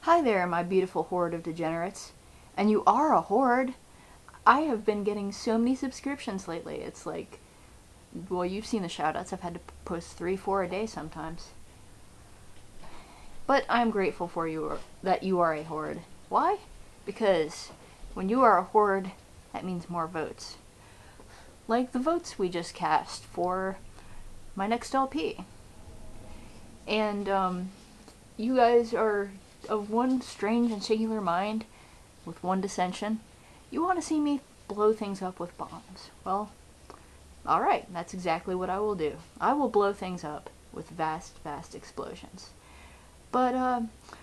Hi there, my beautiful horde of degenerates. And you are a horde. I have been getting so many subscriptions lately. It's like, well, you've seen the shoutouts. I've had to post 3, 4 a day sometimes. But I'm grateful for you that you are a horde. Why? Because when you are a horde, that means more votes. Like the votes we just cast for my next LP. And you guys are of one strange and singular mind with one dissension. You want to see me blow things up with bombs. Well, alright, that's exactly what I will do. I will blow things up with vast, vast explosions. But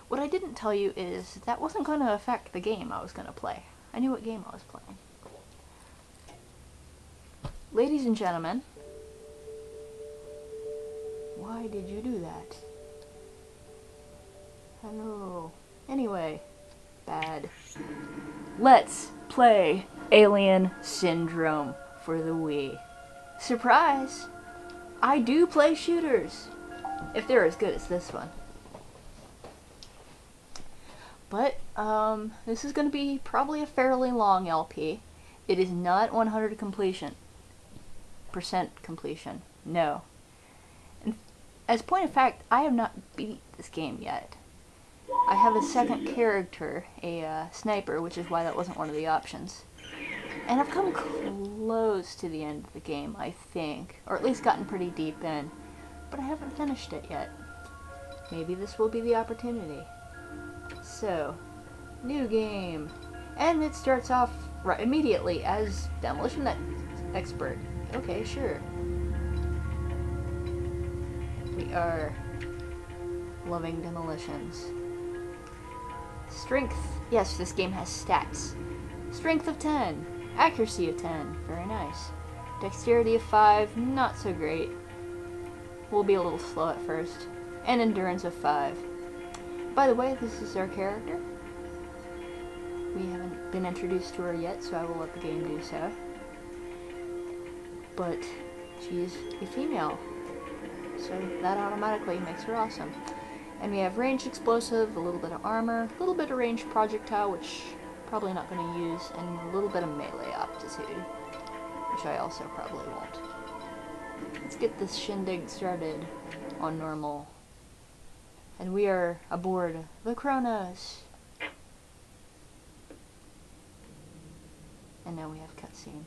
what I didn't tell you is that wasn't going to affect the game I was going to play. I knew what game I was playing. Ladies and gentlemen, why did you do that? Hello. Anyway, bad. Let's play Alien Syndrome for the Wii. Surprise! I do play shooters, if they're as good as this one. But, this is going to be probably a fairly long LP. It is not 100% completion. No. And as a point of fact, I have not beat this game yet. I have a second character, a sniper, which is why that wasn't one of the options. And I've come close to the end of the game, I think. Or at least gotten pretty deep in. But I haven't finished it yet. Maybe this will be the opportunity. So, new game. And it starts off right immediately as Demolition Expert. Okay, sure. We are loving demolitions. Strength. Yes, this game has stats. Strength of 10. Accuracy of 10. Very nice. Dexterity of 5. Not so great. We'll be a little slow at first. And endurance of 5. By the way, this is our character. We haven't been introduced to her yet, so I will let the game do so. But she is a female, so that automatically makes her awesome. And we have ranged explosive, a little bit of armor, a little bit of ranged projectile, which probably not going to use, and a little bit of melee aptitude, which I also probably won't. Let's get this shindig started on normal. And we are aboard the Kronos. And now we have cutscene.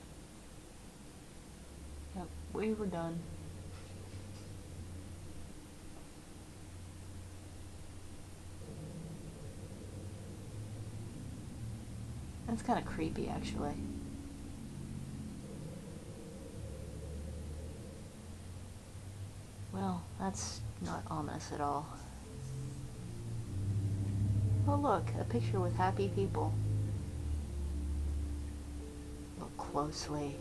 Yep, we were done. That's kind of creepy, actually. Well, that's not ominous at all. Oh look, a picture with happy people. Look closely.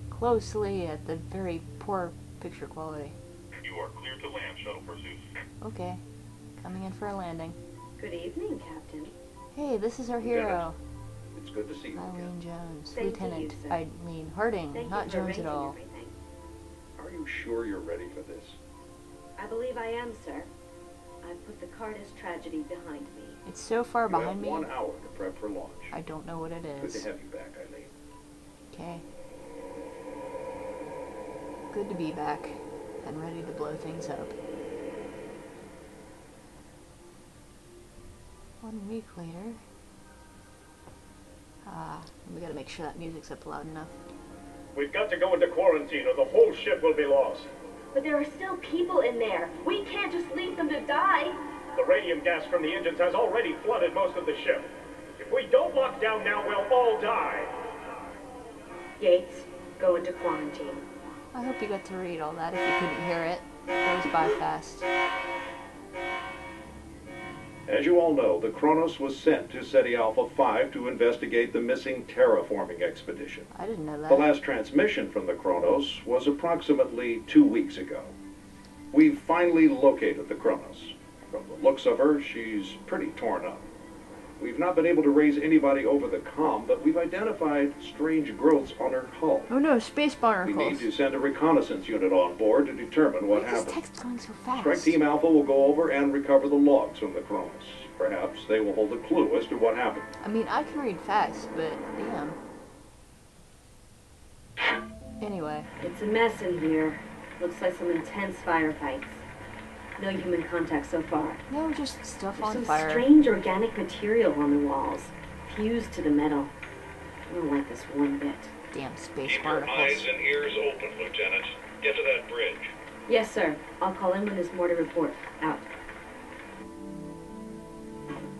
Closely at the very poor picture quality. You are clear to land, Shuttle Pursuit. Okay, coming in for a landing. Good evening, Captain. Hey, this is our hero. It's good to see you. Eileen Jones. Same to Lieutenant you, sir. Aileen Harding, Thank not you for Jones arranging at all. everything. Are you sure you're ready for this? I believe I am, sir. I've put the Cardis tragedy behind me. It's so far You behind have me, 1 hour to prep for launch. I don't know what it Good to is. have you back, Eileen. Okay. Good to be back and ready to blow things up. 1 week later. We gotta make sure that music's up loud enough. We've got to go into quarantine or the whole ship will be lost. But there are still people in there. We can't just leave them to die. The radium gas from the engines has already flooded most of the ship. If we don't lock down now, we'll all die. Yates, go into quarantine. I hope you got to read all that if you couldn't hear it. It goes by fast. As you all know, the Kronos was sent to SETI Alpha 5 to investigate the missing terraforming expedition. I didn't know that. The last transmission from the Kronos was approximately 2 weeks ago. We've finally located the Kronos. From the looks of her, she's pretty torn up. We've not been able to raise anybody over the comm, but we've identified strange growths on her hull. Oh no, space We barnacles. need to send a reconnaissance unit on board to determine what Why is this happened. text going so fast? Strike Team Alpha will go over and recover the logs from the Kronos. Perhaps they will hold a clue as to what happened. I mean, I can read fast, but damn. Anyway. It's a mess in here. Looks like some intense firefights. No human contact so far. No, just stuff There's on some fire. strange organic material on the walls, fused to the metal. I don't like this one bit. Damn space Keep your barnacles. eyes and ears open, Lieutenant. Get to that bridge. Yes, sir. I'll call in when there's more to report. Out.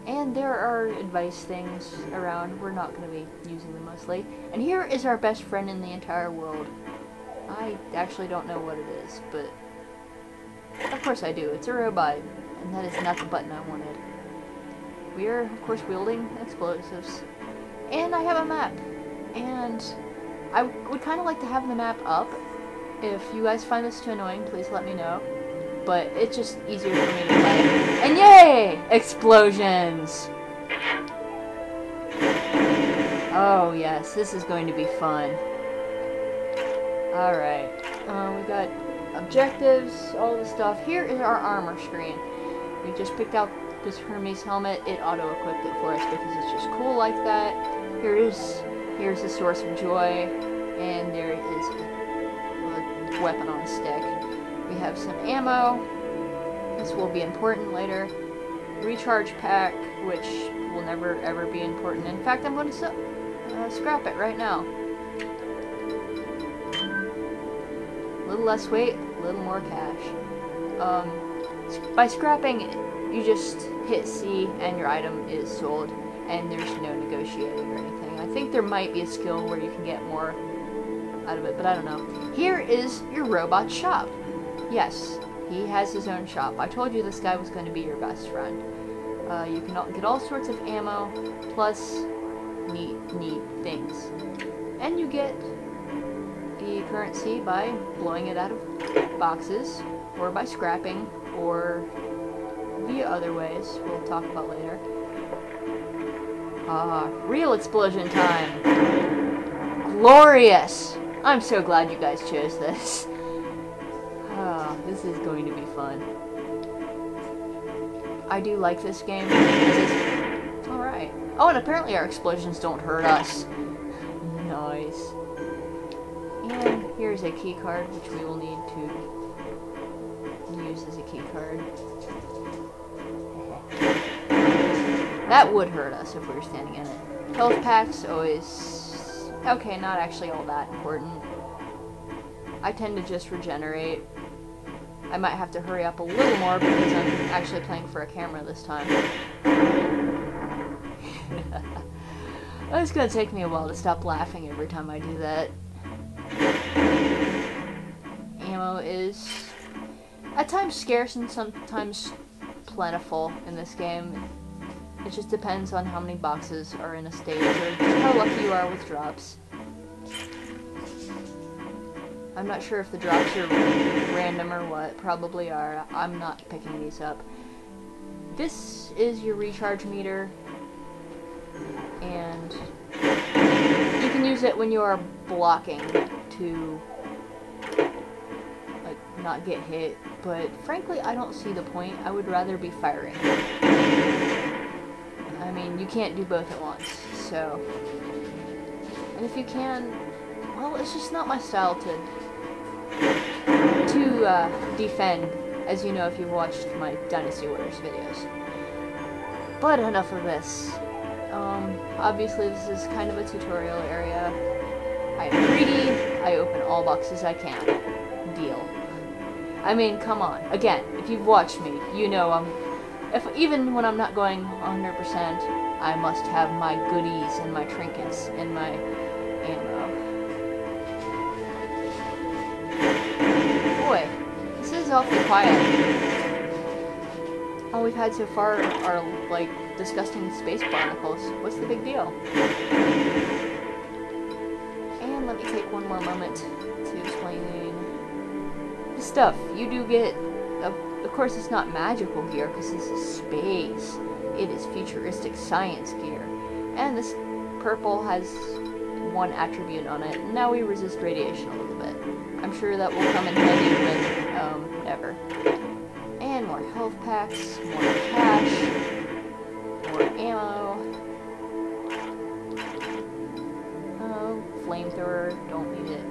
And there are advice things around. We're not going to be using them mostly. And here is our best friend in the entire world. I actually don't know what it is, but of course I do. It's a robot, and that is not the button I wanted. We are, of course, wielding explosives. And I have a map. And I would kind of like to have the map up. If you guys find this too annoying, please let me know. But it's just easier for me to play. And yay! Explosions! Oh yes, this is going to be fun. Alright. We got objectives, all the stuff. Here is our armor screen. We just picked out this Hermes helmet. It auto-equipped it for us because it's just cool like that. Here's the source of joy. And there is a weapon on a stick. We have some ammo. This will be important later. Recharge pack, which will never ever be important. In fact, I'm going to scrap it right now. A little less weight, a little more cash. By scrapping, you just hit C and your item is sold, and there's no negotiating or anything. I think there might be a skill where you can get more out of it, but I don't know. Here is your robot shop. Yes, he has his own shop. I told you this guy was going to be your best friend. You can get all sorts of ammo, plus neat things. And you get the currency by blowing it out of boxes, or by scrapping, or via other ways we'll talk about later. Real explosion time! Glorious! I'm so glad you guys chose this. This is going to be fun. I do like this game. It's alright. Oh, and apparently our explosions don't hurt us. Nice. And here's a key card, which we will need to use as a key card. That would hurt us if we were standing in it. Health packs, always... Okay, not actually all that important. I tend to just regenerate. I might have to hurry up a little more because I'm actually playing for a camera this time. It's gonna take me a while to stop laughing every time I do that. Ammo is at times scarce and sometimes plentiful in this game. It just depends on how many boxes are in a stage or how lucky you are with drops. I'm not sure if the drops are random or what. Probably are. I'm not picking these up. This is your recharge meter. And you can use it when you are blocking to like not get hit. But frankly, I don't see the point. I would rather be firing. I mean, you can't do both at once. So, and if you can, well, it's just not my style to defend, as you know if you've watched my Dynasty Warriors videos. But enough of this. Obviously this is kind of a tutorial area. I am greedy, I open all boxes I can. Deal. I mean, come on. Again, if you've watched me, you know even when I'm not going 100%, I must have my goodies and my trinkets and my ammo. Boy, this is awfully quiet. All we've had so far are, like, disgusting space barnacles. What's the big deal? And let me take one more moment to explain the stuff. You do get a course, it's not magical gear because this is space. It is futuristic science gear. And this purple has one attribute on it. Now we resist radiation a little bit. I'm sure that will come in handy when, ever. And more health packs, more cash, more ammo. Oh, flamethrower, don't need it.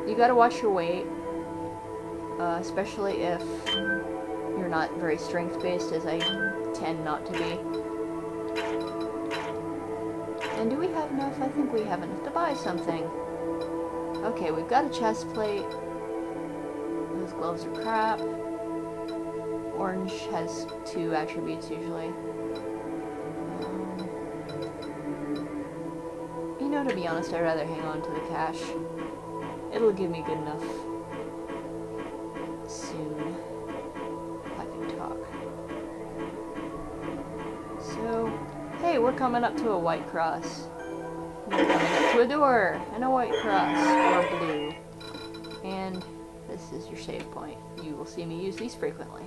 You gotta watch your weight, especially if you're not very strength-based, as I tend not to be. And do we have enough? I think we have enough to buy something. Okay, we've got a chest plate. Those gloves are crap. Orange has 2 attributes usually. You know, to be honest, I'd rather hang on to the cash. It'll give me good enough soon, if I can talk. So, hey, we're coming up to a white cross. We're coming up to a door, and a white cross, or blue. And this is your save point. You will see me use these frequently.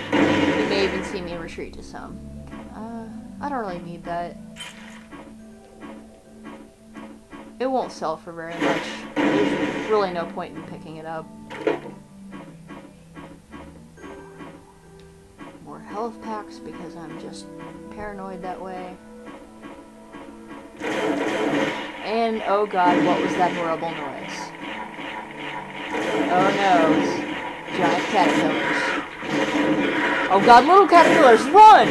You may even see me retreat to some. I don't really need that. It won't sell for very much. There's really no point in picking it up. More health packs because I'm just paranoid that way. And oh god, what was that horrible noise? Oh no, giant caterpillars. Oh god, little caterpillars, run!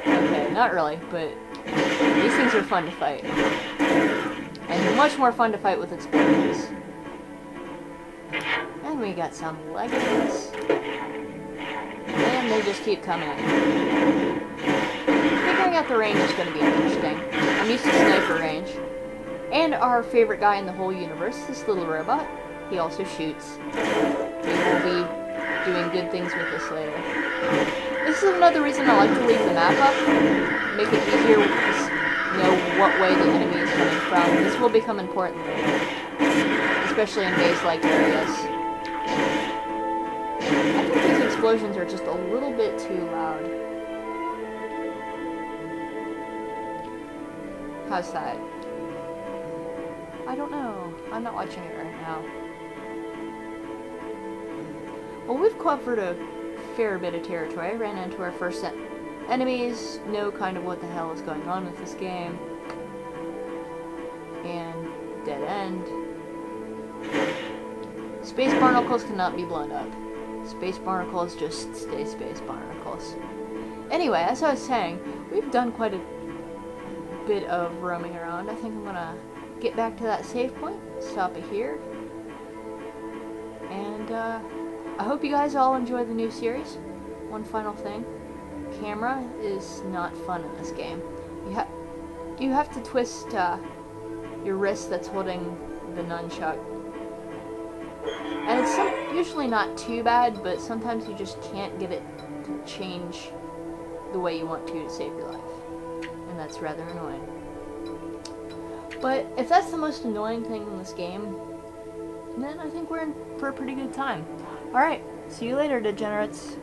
Okay, not really, but these things are fun to fight. And much more fun to fight with explosions. And we got some leggings. And they just keep coming in. Figuring out the range is going to be interesting. I'm used to sniper range. And our favorite guy in the whole universe, this little robot, he also shoots. We will be doing good things with this later. This is another reason I like to leave the map up. Make it easier to know what way the enemy is coming from. This will become important later. Especially in base-like areas. I think these explosions are just a little bit too loud. How's that? I don't know. I'm not watching it right now. Well, we've covered a fair bit of territory. I ran into our first enemies, know kind of what the hell is going on with this game. And dead end. Space barnacles cannot be blown up. Space barnacles just stay space barnacles. Anyway, as I was saying, we've done quite a bit of roaming around. I think I'm gonna get back to that save point, stop it here, and I hope you guys all enjoy the new series. One final thing, camera is not fun in this game. You have to twist your wrist that's holding the nunchuck, and it's usually not too bad, but sometimes you just can't get it to change the way you want to save your life, and that's rather annoying. But if that's the most annoying thing in this game, then I think we're in for a pretty good time. Alright, see you later, degenerates.